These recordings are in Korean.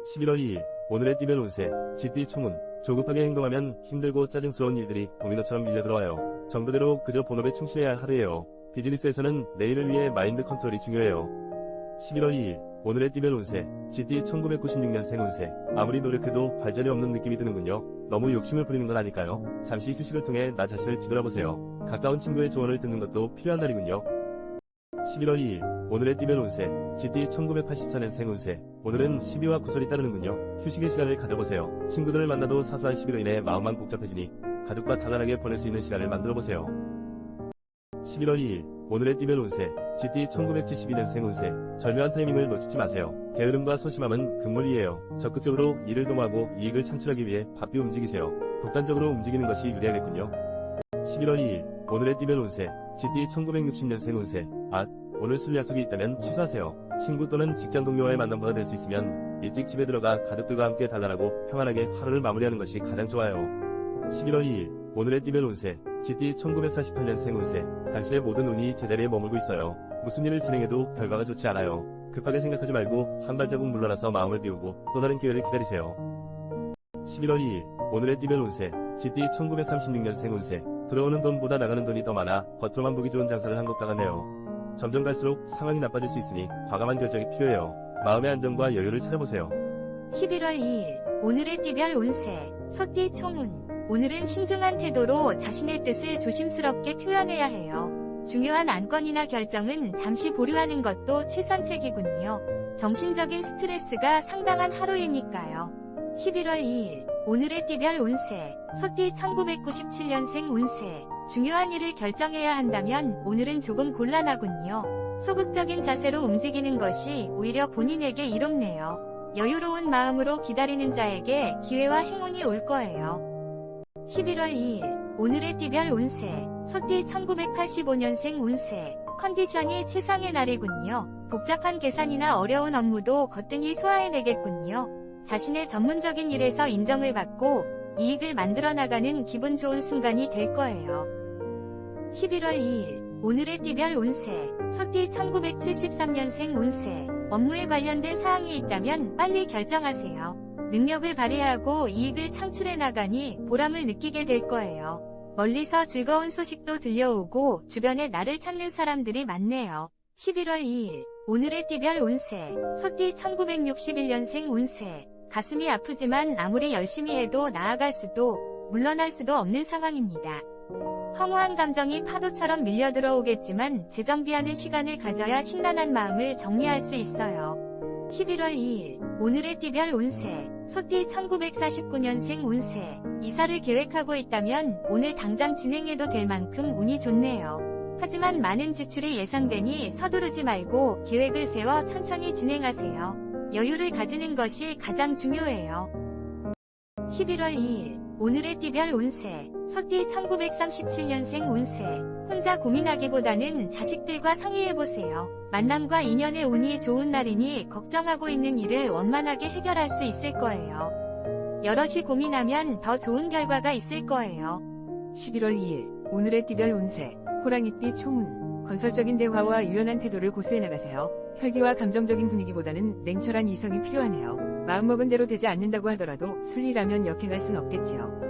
11월 2일 오늘의 띠별 운세 쥐띠 총운. 조급하게 행동하면 힘들고 짜증스러운 일들이 도미노처럼 밀려들어와요. 정도대로 그저 본업에 충실해야 할 하루예요. 비즈니스에서는 내일을 위해 마인드 컨트롤이 중요해요. 11월 2일 오늘의 띠별 운세 쥐띠 1996년생 운세. 아무리 노력해도 발전이 없는 느낌이 드는군요. 너무 욕심을 부리는 건 아닐까요? 잠시 휴식을 통해 나 자신을 뒤돌아보세요. 가까운 친구의 조언을 듣는 것도 필요한 날이군요. 11월 2일 오늘의 띠별 운세 쥐띠 1984년생 운세. 오늘은 시비와 구설이 따르는군요. 휴식의 시간을 가져보세요. 친구들을 만나도 사소한 시비로 인해 마음만 복잡해지니 가족과 단란하게 보낼 수 있는 시간을 만들어보세요. 11월 2일 오늘의 띠별 운세 쥐띠 1972년생 운세. 절묘한 타이밍을 놓치지 마세요. 게으름과 소심함은 금물이에요. 적극적으로 일을 도모하고 이익을 창출하기 위해 바삐 움직이세요. 독단적으로 움직이는 것이 유리하겠군요. 11월 2일 오늘의 띠별 운세 쥐띠 1960년생 운세. 오늘 술 약속이 있다면 취소하세요. 친구 또는 직장 동료와의 만남보다 될 수 있으면 일찍 집에 들어가 가족들과 함께 단란하고 평안하게 하루를 마무리하는 것이 가장 좋아요. 11월 2일 오늘의 띠별 운세 쥐띠 1948년생 운세. 당신의 모든 운이 제자리에 머물고 있어요. 무슨 일을 진행해도 결과가 좋지 않아요. 급하게 생각하지 말고 한 발자국 물러나서 마음을 비우고 또 다른 기회를 기다리세요. 11월 2일 오늘의 띠별 운세 쥐띠 1936년생 운세. 들어오는 돈보다 나가는 돈이 더 많아 겉으로만 보기 좋은 장사를 한 것과 같네요. 점점 갈수록 상황이 나빠질 수 있으니 과감한 결정이 필요해요. 마음의 안정과 여유를 찾아보세요. 11월 2일 오늘의 띠별 운세 소띠 총운. 오늘은 신중한 태도로 자신의 뜻을 조심스럽게 표현해야 해요. 중요한 안건이나 결정은 잠시 보류하는 것도 최선책이군요. 정신적인 스트레스가 상당한 하루이니까요. 11월 2일 오늘의 띠별 운세 소띠 1997년생 운세. 중요한 일을 결정해야 한다면 오늘은 조금 곤란하군요. 소극적인 자세로 움직이는 것이 오히려 본인에게 이롭네요. 여유로운 마음으로 기다리는 자에게 기회와 행운이 올 거예요. 11월 2일 오늘의 띠별 운세 소띠 1985년생 운세. 컨디션이 최상의 날이군요. 복잡한 계산이나 어려운 업무도 거뜬히 소화해내겠군요. 자신의 전문적인 일에서 인정을 받고 이익을 만들어 나가는 기분 좋은 순간이 될 거예요. 11월 2일 오늘의 띠별 운세 소띠 1973년생 운세. 업무에 관련된 사항이 있다면 빨리 결정하세요. 능력을 발휘하고 이익을 창출해 나가니 보람을 느끼게 될 거예요. 멀리서 즐거운 소식도 들려오고 주변에 나를 찾는 사람들이 많네요. 11월 2일 오늘의 띠별 운세 소띠 1961년생 운세. 가슴이 아프지만 아무리 열심히 해도 나아갈 수도 물러날 수도 없는 상황입니다. 허무한 감정이 파도처럼 밀려들어오겠지만 재정비하는 시간을 가져야 심란한 마음을 정리할 수 있어요. 11월 2일 오늘의 띠별 운세 소띠 1949년생 운세. 이사를 계획하고 있다면 오늘 당장 진행해도 될 만큼 운이 좋네요. 하지만 많은 지출이 예상되니 서두르지 말고 계획을 세워 천천히 진행하세요. 여유를 가지는 것이 가장 중요해요. 11월 2일 오늘의 띠별 운세 소띠 1937년생 운세. 혼자 고민하기보다는 자식들과 상의해보세요. 만남과 인연의 운이 좋은 날이니 걱정하고 있는 일을 원만하게 해결할 수 있을 거예요. 여럿이 고민하면 더 좋은 결과가 있을 거예요. 11월 2일 오늘의 띠별 운세 호랑이띠 총운. 건설적인 대화와 유연한 태도를 고수해 나가세요. 혈기와 감정적인 분위기보다는 냉철한 이성이 필요하네요. 마음먹은 대로 되지 않는다고 하더라도 순리라면 역행할 순 없겠지요.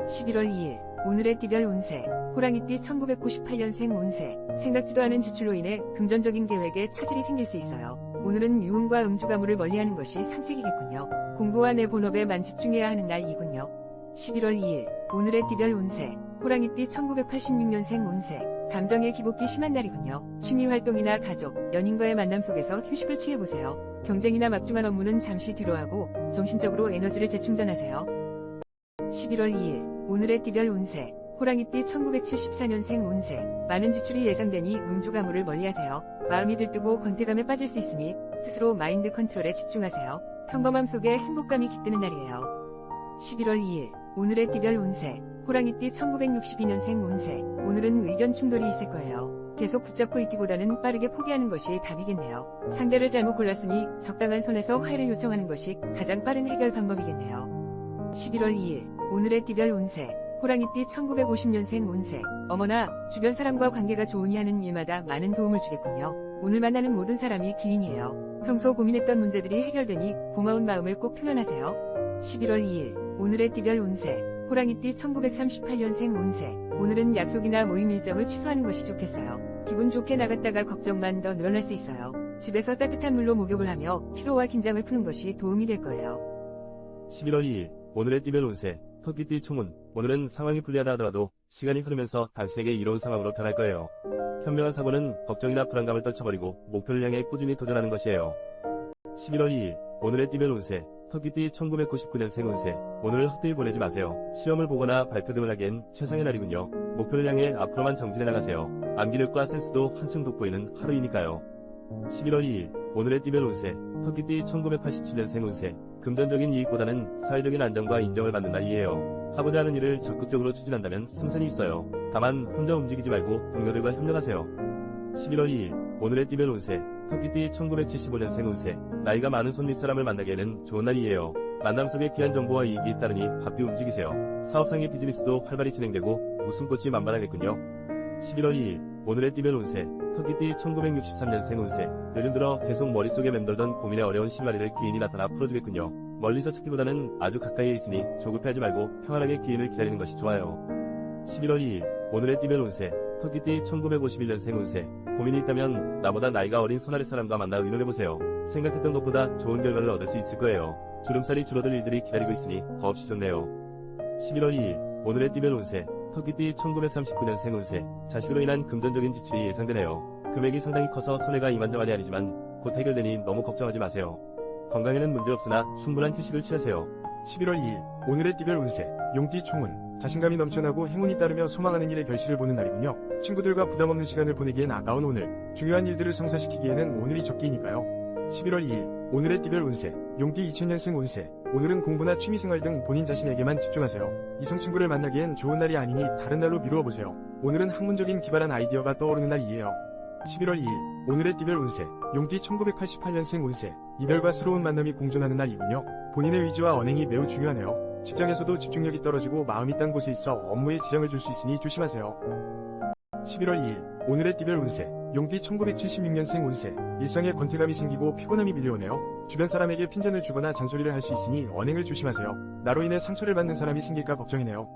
11월 2일 오늘의 띠별 운세 호랑이띠 1998년생 운세. 생각지도 않은 지출로 인해 금전적인 계획에 차질이 생길 수 있어요. 오늘은 유흥과 음주 가물을 멀리하는 것이 상책이겠군요. 공부와 내 본업에만 집중해야 하는 날이군요. 11월 2일 오늘의 띠별 운세 호랑이띠 1986년생 운세. 감정의 기복이 심한 날이군요. 취미활동이나 가족, 연인과의 만남 속에서 휴식을 취해보세요. 경쟁이나 막중한 업무는 잠시 뒤로 하고 정신적으로 에너지를 재충전하세요. 11월 2일 오늘의 띠별 운세 호랑이띠 1974년생 운세. 많은 지출이 예상되니 음주 가물을 멀리하세요. 마음이 들뜨고 권태감에 빠질 수 있으니 스스로 마인드 컨트롤에 집중하세요. 평범함 속에 행복감이 깃드는 날이에요. 11월 2일 오늘의 띠별 운세 호랑이띠 1962년생 운세. 오늘은 의견 충돌이 있을 거예요. 계속 붙잡고 있기보다는 빠르게 포기하는 것이 답이겠네요. 상대를 잘못 골랐으니 적당한 선에서 화해를 요청하는 것이 가장 빠른 해결 방법이겠네요. 11월 2일 오늘의 띠별 운세 호랑이띠 1950년생 운세. 어머나 주변 사람과 관계가 좋으니 하는 일마다 많은 도움을 주겠군요. 오늘 만나는 모든 사람이 기인이에요. 평소 고민했던 문제들이 해결되니 고마운 마음을 꼭 표현하세요. 11월 2일 오늘의 띠별 운세 호랑이띠 1938년생 운세 오늘은 약속이나 모임 일정을 취소하는 것이 좋겠어요. 기분 좋게 나갔다가 걱정만 더 늘어날 수 있어요. 집에서 따뜻한 물로 목욕을 하며 피로와 긴장을 푸는 것이 도움이 될 거예요. 11월 2일 오늘의 띠별 운세 토끼띠 총운 오늘은 상황이 불리하다 하더라도 시간이 흐르면서 당신에게 이로운 상황으로 변할 거예요. 현명한 사고는 걱정이나 불안감을 떨쳐버리고 목표를 향해 꾸준히 도전하는 것이에요. 11월 2일 오늘의 띠별 운세 토끼띠 1999년생 운세 오늘을 헛되이 보내지 마세요. 시험을 보거나 발표 등을 하기엔 최상의 날이군요. 목표를 향해 앞으로만 정진해 나가세요. 암기력과 센스도 한층 돋보이는 하루이니까요. 11월 2일 오늘의 띠별 운세 토끼띠 1987년생 운세 금전적인 이익보다는 사회적인 안정과 인정을 받는 날이에요. 하고자 하는 일을 적극적으로 추진한다면 승산이 있어요. 다만 혼자 움직이지 말고 동료들과 협력하세요. 11월 2일 오늘의 띠별 운세 토끼띠 1975년생 운세 나이가 많은 손 밑사람을 만나기에는 좋은 날이에요. 만남 속에 귀한 정보와 이익이 잇따르니 바삐 움직이세요. 사업상의 비즈니스도 활발히 진행되고 웃음꽃이 만발하겠군요. 11월 2일 오늘의 띠별 운세 토끼띠 1963년생 운세 요즘 들어 계속 머릿속에 맴돌던 고민의 어려운 실마리를 기인이 나타나 풀어주겠군요. 멀리서 찾기보다는 아주 가까이에 있으니 조급해하지 말고 평안하게 기인을 기다리는 것이 좋아요. 11월 2일 오늘의 띠별 운세 토끼띠 1951년생 운세 고민이 있다면 나보다 나이가 어린 손아래 사람과 만나 의논해보세요. 생각했던 것보다 좋은 결과를 얻을 수 있을 거예요. 주름살이 줄어들 일들이 기다리고 있으니 더없이 좋네요. 11월 2일 오늘의 띠별 운세 토끼띠 1939년생 운세 자식으로 인한 금전적인 지출이 예상되네요. 금액이 상당히 커서 손해가 이만저만이 아니지만 곧 해결되니 너무 걱정하지 마세요. 건강에는 문제없으나 충분한 휴식을 취하세요. 11월 2일 오늘의 띠별 운세 용띠 총운 자신감이 넘쳐나고 행운이 따르며 소망하는 일의 결실을 보는 날이군요. 친구들과 부담없는 시간을 보내기엔 아까운 오늘 중요한 일들을 성사시키기에는 오늘이 적기니까요. 11월 2일 오늘의 띠별 운세 용띠 2000년생 운세 오늘은 공부나 취미생활 등 본인 자신에게만 집중하세요. 이성 친구를 만나기엔 좋은 날이 아니니 다른 날로 미루어 보세요. 오늘은 학문적인 기발한 아이디어가 떠오르는 날이에요. 11월 2일 오늘의 띠별 운세 용띠 1988년생 운세 이별과 새로운 만남이 공존하는 날이군요. 본인의 의지와 언행이 매우 중요하네요. 직장에서도 집중력이 떨어지고 마음이 딴 곳에 있어 업무에 지장을 줄 수 있으니 조심하세요. 11월 2일 오늘의 띠별 운세 용띠 1976년생 운세 일상에 권태감이 생기고 피곤함이 밀려오네요. 주변 사람에게 핀잔을 주거나 잔소리를 할 수 있으니 언행을 조심하세요. 나로 인해 상처를 받는 사람이 생길까 걱정이네요.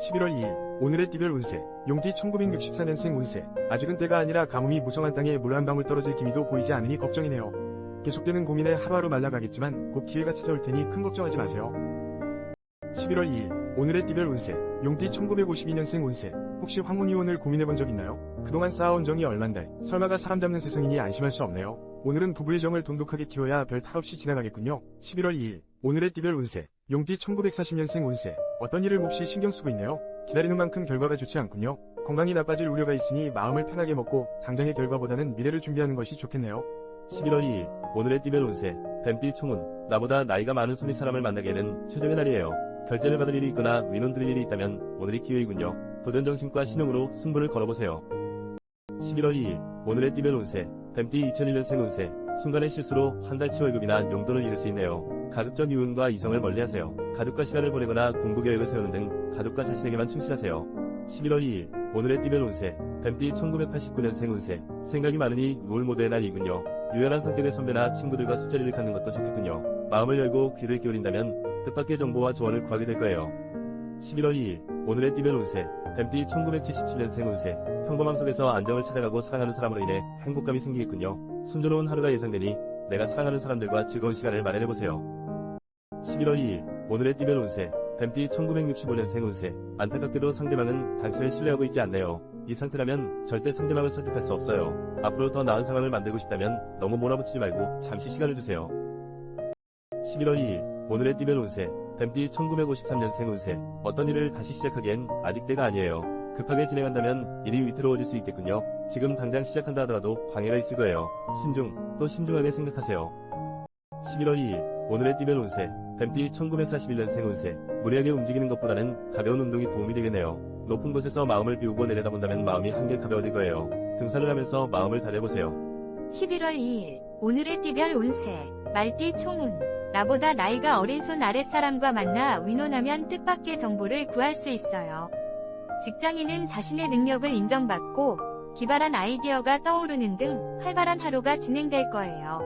11월 2일 오늘의 띠별 운세 용띠 1964년생 운세 아직은 때가 아니라 가뭄이 무성한 땅에 물 한 방울 떨어질 기미도 보이지 않으니 걱정이네요. 계속되는 고민에 하루하루 말라가겠지만 곧 기회가 찾아올 테니 큰 걱정하지 마세요. 11월 2일 오늘의 띠별 운세 용띠 1952년생 운세 혹시 황혼이혼을 고민해본 적 있나요? 그동안 쌓아온 정이 얼만데 설마가 사람 잡는 세상이니 안심할 수 없네요. 오늘은 부부의 정을 돈독하게 키워야 별 탈 없이 지나가겠군요. 11월 2일 오늘의 띠별 운세 용띠 1940년생 운세 어떤 일을 몹시 신경 쓰고 있네요. 기다리는 만큼 결과가 좋지 않군요. 건강이 나빠질 우려가 있으니 마음을 편하게 먹고 당장의 결과보다는 미래를 준비하는 것이 좋겠네요. 11월 2일 오늘의 띠별 운세 뱀띠 총운 나보다 나이가 많은 손윗 사람을 만나기에는 최적의 날이에요. 결제를 받을 일이 있거나 의논 드릴 일이 있다면 오늘이 기회이군요. 도전정신과 신용으로 승부를 걸어보세요. 11월 2일 오늘의 띠별 운세 뱀띠 2001년생 운세 순간의 실수로 한 달치 월급이나 용돈을 잃을 수 있네요. 가급적 이윤과 이성을 멀리하세요. 가족과 시간을 보내거나 공부 계획을 세우는 등 가족과 자신에게만 충실하세요. 11월 2일 오늘의 띠별 운세 뱀띠 1989년생 운세 생각이 많으니 우울 모드의 날이군요. 유연한 성격의 선배나 친구들과 술자리를 갖는 것도 좋겠군요. 마음을 열고 귀를 기울인다면 뜻밖의 정보와 조언을 구하게 될 거예요. 11월 2일 오늘의 띠별 운세 뱀띠 1977년생 운세 평범함 속에서 안정을 찾아가고 사랑하는 사람으로 인해 행복감이 생기겠군요. 순조로운 하루가 예상되니 내가 사랑하는 사람들과 즐거운 시간을 마련해보세요. 11월 2일 오늘의 띠별 운세 뱀띠 1965년생 운세 안타깝게도 상대방은 당신을 신뢰하고 있지 않네요. 이 상태라면 절대 상대방을 설득할 수 없어요. 앞으로 더 나은 상황을 만들고 싶다면 너무 몰아붙이지 말고 잠시 시간을 주세요. 11월 2일 오늘의 띠별 운세 뱀띠 1953년생 운세 어떤 일을 다시 시작하기엔 아직 때가 아니에요. 급하게 진행한다면 일이 위태로워질 수 있겠군요. 지금 당장 시작한다 하더라도 방해가 있을 거예요. 또 신중하게 생각하세요. 11월 2일 오늘의 띠별 운세 뱀띠 1941년생 운세 무리하게 움직이는 것보다는 가벼운 운동이 도움이 되겠네요. 높은 곳에서 마음을 비우고 내려다본다면 마음이 한결 가벼워질 거예요. 등산을 하면서 마음을 달래보세요. 11월 2일 오늘의 띠별 운세 말띠 총운 나보다 나이가 어린 손 아랫사람과 만나 의논하면 뜻밖의 정보를 구할 수 있어요. 직장인은 자신의 능력을 인정받고 기발한 아이디어가 떠오르는 등 활발한 하루가 진행될 거예요.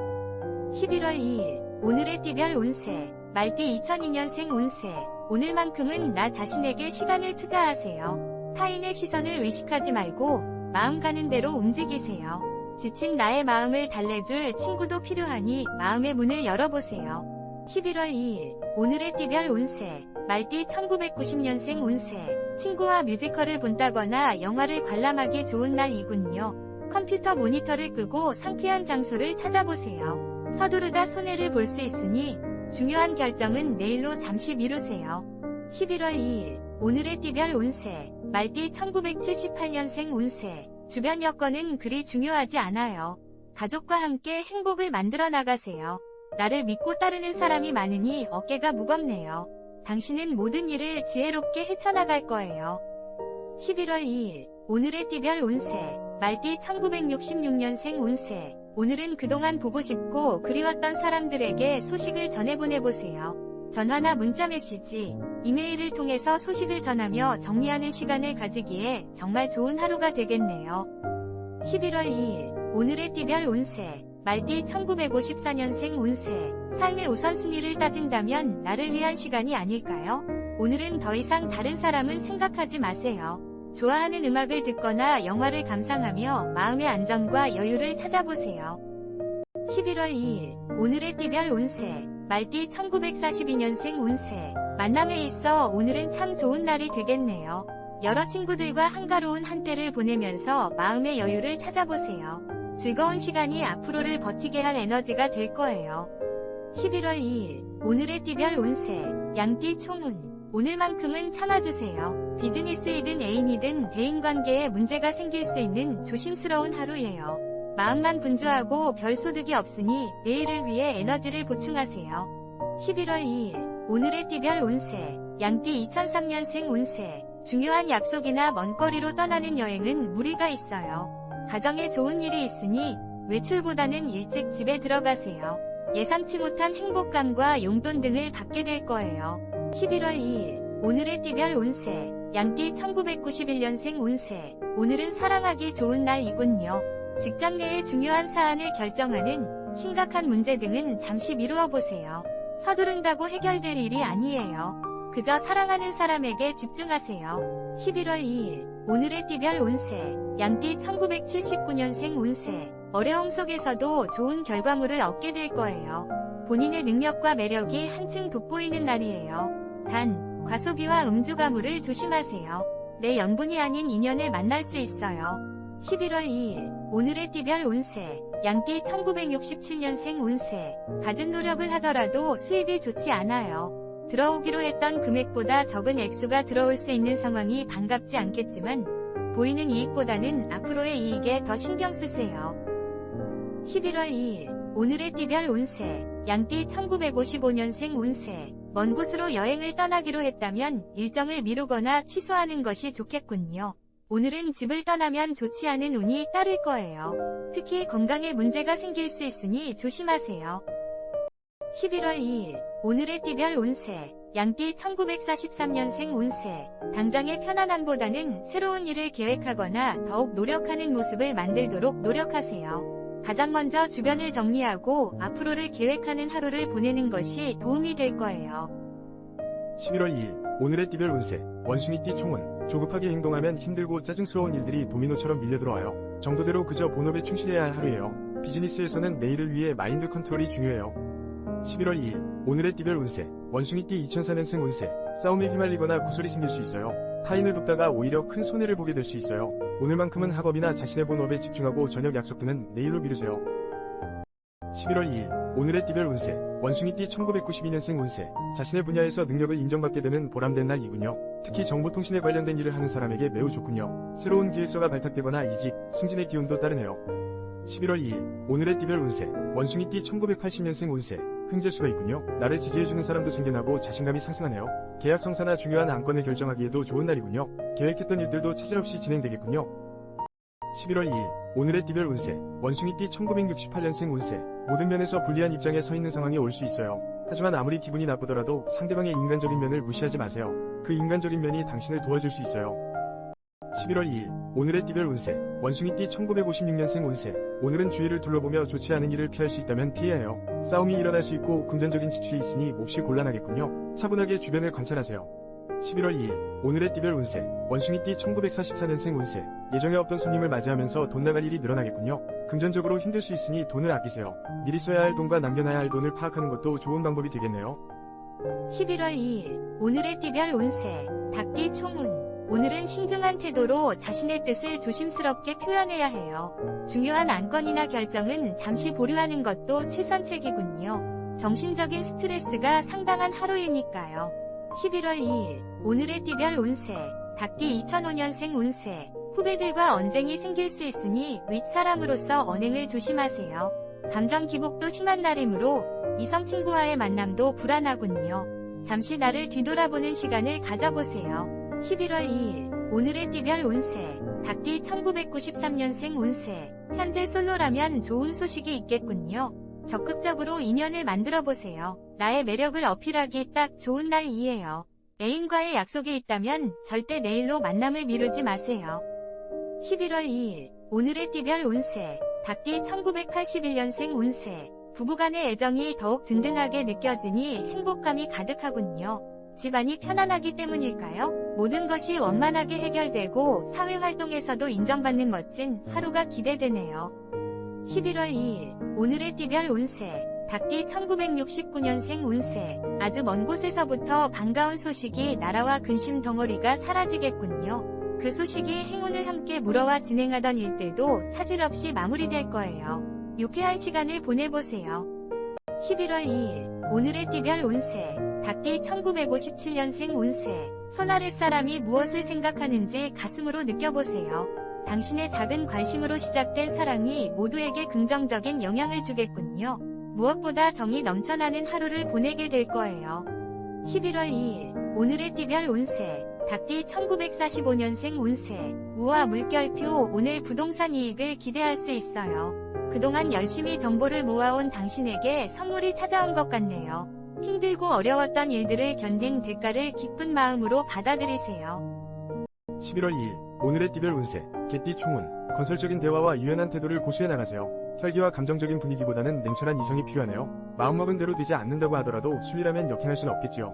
11월 2일 오늘의 띠별 운세 말띠 2002년생 운세 오늘만큼은 나 자신에게 시간을 투자하세요. 타인의 시선을 의식하지 말고 마음 가는 대로 움직이세요. 지친 나의 마음을 달래줄 친구도 필요하니 마음의 문을 열어보세요. 11월 2일 오늘의 띠별 운세 말띠 1990년생 운세 친구와 뮤지컬을 본다거나 영화를 관람하기 좋은 날이군요. 컴퓨터 모니터를 끄고 상쾌한 장소를 찾아보세요. 서두르다 손해를 볼 수 있으니 중요한 결정은 내일로 잠시 미루세요. 11월 2일 오늘의 띠별 운세 말띠 1978년생 운세 주변 여건은 그리 중요하지 않아요. 가족과 함께 행복을 만들어 나가세요. 나를 믿고 따르는 사람이 많으니 어깨가 무겁네요. 당신은 모든 일을 지혜롭게 헤쳐나갈 거예요. 11월 2일 오늘의 띠별 운세 말띠 1966년생 운세 오늘은 그동안 보고 싶고 그리웠던 사람들에게 소식을 전해보내보세요. 전화나 문자 메시지, 이메일을 통해서 소식을 전하며 정리하는 시간을 가지기에 정말 좋은 하루가 되겠네요. 11월 2일 오늘의 띠별 운세 말띠 1954년생 운세 삶의 우선순위를 따진다면 나를 위한 시간이 아닐까요? 오늘은 더 이상 다른 사람은 생각하지 마세요. 좋아하는 음악을 듣거나 영화를 감상하며 마음의 안정과 여유를 찾아보세요. 11월 2일 오늘의 띠별 운세 말띠 1942년생 운세 만남에 있어 오늘은 참 좋은 날이 되겠네요. 여러 친구들과 한가로운 한때를 보내면서 마음의 여유를 찾아보세요. 즐거운 시간이 앞으로를 버티게 할 에너지가 될 거예요. 11월 2일 오늘의 띠별 운세 양띠 총운 오늘만큼은 참아주세요. 비즈니스이든 애인이든 대인관계에 문제가 생길 수 있는 조심스러운 하루예요. 마음만 분주하고 별 소득이 없으니 내일을 위해 에너지를 보충하세요. 11월 2일 오늘의 띠별 운세 양띠 2003년생 운세 중요한 약속이나 먼 거리로 떠나는 여행은 무리가 있어요. 가정에 좋은 일이 있으니 외출보다는 일찍 집에 들어가세요. 예상치 못한 행복감과 용돈 등을 받게 될 거예요. 11월 2일 오늘의 띠별 운세 양띠 1991년생 운세 오늘은 사랑하기 좋은 날이군요. 직장 내의 중요한 사안을 결정하는 심각한 문제 등은 잠시 미루어 보세요. 서두른다고 해결될 일이 아니에요. 그저 사랑하는 사람에게 집중하세요. 11월 2일 오늘의 띠별 운세 양띠 1979년생 운세 어려움 속에서도 좋은 결과물을 얻게 될 거예요. 본인의 능력과 매력이 한층 돋보이는 날이에요. 단, 과소비와 음주 가물을 조심하세요. 내 연분이 아닌 인연을 만날 수 있어요. 11월 2일 오늘의 띠별 운세 양띠 1967년생 운세 갖은 노력을 하더라도 수입이 좋지 않아요. 들어오기로 했던 금액보다 적은 액수가 들어올 수 있는 상황이 반갑지 않겠지만 보이는 이익보다는 앞으로의 이익에 더 신경 쓰세요. 11월 2일 오늘의 띠별 운세 양띠 1955년생 운세 먼 곳으로 여행을 떠나기로 했다면 일정을 미루거나 취소하는 것이 좋겠군요. 오늘은 집을 떠나면 좋지 않은 운이 따를 거예요. 특히 건강에 문제가 생길 수 있으니 조심하세요. 11월 2일 오늘의 띠별 운세 양띠 1943년생 운세 당장의 편안함보다는 새로운 일을 계획하거나 더욱 노력하는 모습을 만들도록 노력하세요. 가장 먼저 주변을 정리하고 앞으로를 계획하는 하루를 보내는 것이 도움이 될 거예요. 11월 2일 오늘의 띠별 운세 원숭이띠 총운 조급하게 행동하면 힘들고 짜증스러운 일들이 도미노처럼 밀려들어와요. 정도대로 그저 본업에 충실해야 할 하루예요. 비즈니스에서는 내일을 위해 마인드 컨트롤이 중요해요. 11월 2일 오늘의 띠별 운세 원숭이띠 2004년생 운세 싸움에 휘말리거나 구설이 생길 수 있어요. 타인을 돕다가 오히려 큰 손해를 보게 될 수 있어요. 오늘만큼은 학업이나 자신의 본업에 집중하고 저녁 약속 등은 내일로 미루세요. 11월 2일 오늘의 띠별 운세 원숭이띠 1992년생 운세 자신의 분야에서 능력을 인정받게 되는 보람된 날이군요. 특히 정보통신에 관련된 일을 하는 사람에게 매우 좋군요. 새로운 기획서가 발탁되거나 이직, 승진의 기운도 따르네요. 11월 2일 오늘의 띠별 운세 원숭이띠 1980년생 운세 횡재수가 있군요. 나를 지지해주는 사람도 생겨나고 자신감이 상승하네요. 계약 성사나 중요한 안건을 결정하기에도 좋은 날이군요. 계획했던 일들도 차질없이 진행되겠군요. 11월 2일 오늘의 띠별 운세 원숭이띠 1968년생 운세 모든 면에서 불리한 입장에 서 있는 상황이 올 수 있어요. 하지만 아무리 기분이 나쁘더라도 상대방의 인간적인 면을 무시하지 마세요. 그 인간적인 면이 당신을 도와줄 수 있어요. 11월 2일, 오늘의 띠별 운세, 원숭이띠 1956년생 운세. 오늘은 주위를 둘러보며 좋지 않은 일을 피할 수 있다면 피해야 해요. 싸움이 일어날 수 있고 금전적인 지출이 있으니 몹시 곤란하겠군요. 차분하게 주변을 관찰하세요. 11월 2일, 오늘의 띠별 운세, 원숭이띠 1944년생 운세. 예정에 없던 손님을 맞이하면서 돈 나갈 일이 늘어나겠군요. 금전적으로 힘들 수 있으니 돈을 아끼세요. 미리 써야 할 돈과 남겨놔야 할 돈을 파악하는 것도 좋은 방법이 되겠네요. 11월 2일, 오늘의 띠별 운세, 닭띠 총운. 오늘은 신중한 태도로 자신의 뜻을 조심스럽게 표현해야 해요. 중요한 안건이나 결정은 잠시 보류하는 것도 최선책이군요. 정신적인 스트레스가 상당한 하루이니까요. 11월 2일, 오늘의 띠별 운세, 닭띠 2005년생 운세. 후배들과 언쟁이 생길 수 있으니 윗사람으로서 언행을 조심하세요. 감정 기복도 심한 날이므로 이성 친구와의 만남도 불안하군요. 잠시 나를 뒤돌아보는 시간을 가져보세요. 11월 2일, 오늘의 띠별 운세, 닭띠 1993년생 운세. 현재 솔로라면 좋은 소식이 있겠군요. 적극적으로 인연을 만들어보세요. 나의 매력을 어필하기 딱 좋은 날이에요. 애인과의 약속이 있다면 절대 내일로 만남을 미루지 마세요. 11월 2일, 오늘의 띠별 운세, 닭띠 1981년생 운세. 부부간의 애정이 더욱 든든하게 느껴지니 행복감이 가득하군요. 집안이 편안하기 때문일까요? 모든 것이 원만하게 해결되고 사회활동에서도 인정받는 멋진 하루가 기대되네요. 11월 2일, 오늘의 띠별 운세, 닭띠 1969년생 운세. 아주 먼 곳에서부터 반가운 소식이 날아와 근심 덩어리가 사라지겠군요. 그 소식이 행운을 함께 물어와 진행하던 일들도 차질 없이 마무리될 거예요. 유쾌한 시간을 보내보세요. 11월 2일, 오늘의 띠별 운세, 닭띠 1957년생 운세. 손 아랫사람이 무엇을 생각하는지 가슴으로 느껴보세요. 당신의 작은 관심으로 시작된 사랑이 모두에게 긍정적인 영향을 주겠군요. 무엇보다 정이 넘쳐나는 하루를 보내게 될 거예요. 11월 2일, 오늘의 띠별 운세, 닭띠 1945년생 운세. 우와 물결표. 오늘 부동산 이익을 기대할 수 있어요. 그동안 열심히 정보를 모아온 당신에게 선물이 찾아온 것 같네요. 힘들고 어려웠던 일들을 견딘 대가를 기쁜 마음으로 받아들이세요. 11월 2일, 오늘의 띠별 운세, 개띠 총운. 건설적인 대화와 유연한 태도를 고수해 나가세요. 혈기와 감정적인 분위기보다는 냉철한 이성이 필요하네요. 마음먹은 대로 되지 않는다고 하더라도 순리라면 역행할 수는 없겠지요.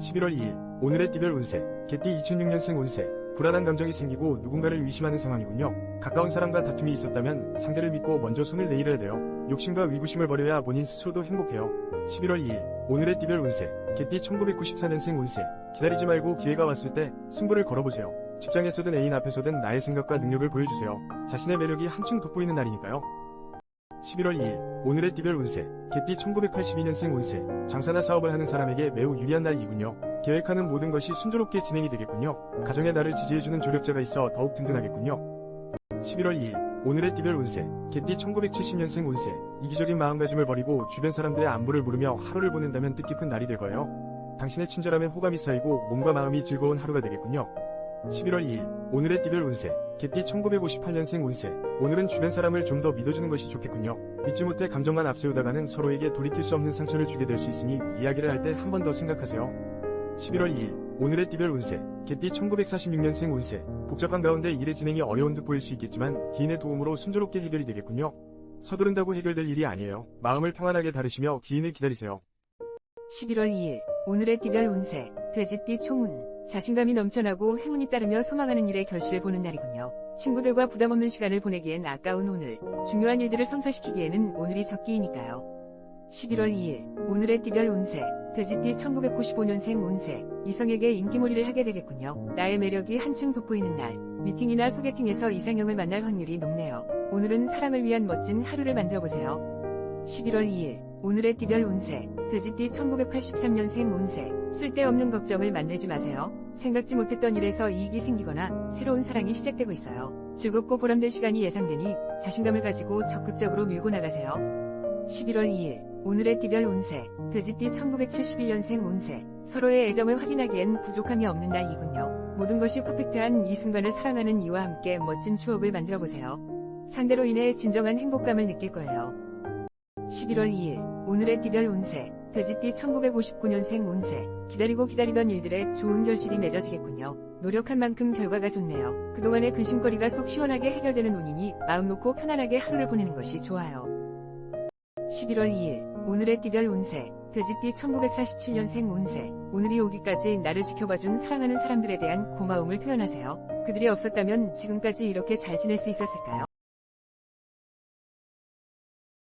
11월 2일, 오늘의 띠별 운세, 개띠 2006년생 운세. 불안한 감정이 생기고 누군가를 의심하는 상황이군요. 가까운 사람과 다툼이 있었다면 상대를 믿고 먼저 손을 내밀어야 돼요. 욕심과 위구심을 버려야 본인 스스로도 행복해요. 11월 2일, 오늘의 띠별 운세, 개띠 1994년생 운세. 기다리지 말고 기회가 왔을 때 승부를 걸어보세요. 직장에서든 애인 앞에서든 나의 생각과 능력을 보여주세요. 자신의 매력이 한층 돋보이는 날이니까요. 11월 2일, 오늘의 띠별 운세, 개띠 1982년생 운세. 장사나 사업을 하는 사람에게 매우 유리한 날이군요. 계획하는 모든 것이 순조롭게 진행이 되겠군요. 가정의 나를 지지해주는 조력자가 있어 더욱 든든하겠군요. 11월 2일, 오늘의 띠별 운세, 개띠 1970년생 운세. 이기적인 마음가짐을 버리고 주변 사람들의 안부를 물으며 하루를 보낸다면 뜻깊은 날이 될 거예요. 당신의 친절함에 호감이 쌓이고 몸과 마음이 즐거운 하루가 되겠군요. 11월 2일, 오늘의 띠별 운세, 개띠 1958년생 운세. 오늘은 주변 사람을 좀 더 믿어주는 것이 좋겠군요. 믿지 못해 감정만 앞세우다가는 서로에게 돌이킬 수 없는 상처를 주게 될 수 있으니 이야기를 할 때 한 번 더 생각하세요. 11월 2일, 오늘의 띠별 운세, 개띠 1946년생 운세. 복잡한 가운데 일의 진행이 어려운 듯 보일 수 있겠지만 기인의 도움으로 순조롭게 해결이 되겠군요. 서두른다고 해결될 일이 아니에요. 마음을 평안하게 다루시며 기인을 기다리세요. 11월 2일, 오늘의 띠별 운세, 돼지띠 총운. 자신감이 넘쳐나고 행운이 따르며 소망하는 일의 결실을 보는 날이군요. 친구들과 부담없는 시간을 보내기엔 아까운 오늘, 중요한 일들을 성사시키기에는 오늘이 적기이니까요. 11월 2일, 오늘의 띠별 운세, 돼지띠 1995년생 운세. 이성에게 인기몰이를 하게 되겠군요. 나의 매력이 한층 돋보이는 날, 미팅이나 소개팅에서 이상형을 만날 확률이 높네요. 오늘은 사랑을 위한 멋진 하루를 만들어보세요. 11월 2일, 오늘의 띠별 운세, 돼지띠 1983년생 운세. 쓸데없는 걱정을 만들지 마세요. 생각지 못했던 일에서 이익이 생기거나 새로운 사랑이 시작되고 있어요. 즐겁고 보람된 시간이 예상되니 자신감을 가지고 적극적으로 밀고 나가세요. 11월 2일, 오늘의 띠별 운세, 돼지띠 1971년생 운세. 서로의 애정을 확인하기엔 부족함이 없는 날이군요. 모든 것이 퍼펙트한 이 순간을 사랑하는 이와 함께 멋진 추억을 만들어보세요. 상대로 인해 진정한 행복감을 느낄 거예요. 11월 2일, 오늘의 띠별 운세, 돼지띠 1959년생 운세. 기다리고 기다리던 일들에 좋은 결실이 맺어지겠군요. 노력한 만큼 결과가 좋네요. 그동안의 근심거리가 속 시원하게 해결되는 운이니 마음 놓고 편안하게 하루를 보내는 것이 좋아요. 11월 2일 오늘의 띠별 운세 돼지띠 1947년생 운세 오늘이 오기까지 나를 지켜봐준 사랑하는 사람들에 대한 고마움을 표현하세요. 그들이 없었다면 지금까지 이렇게 잘 지낼 수 있었을까요?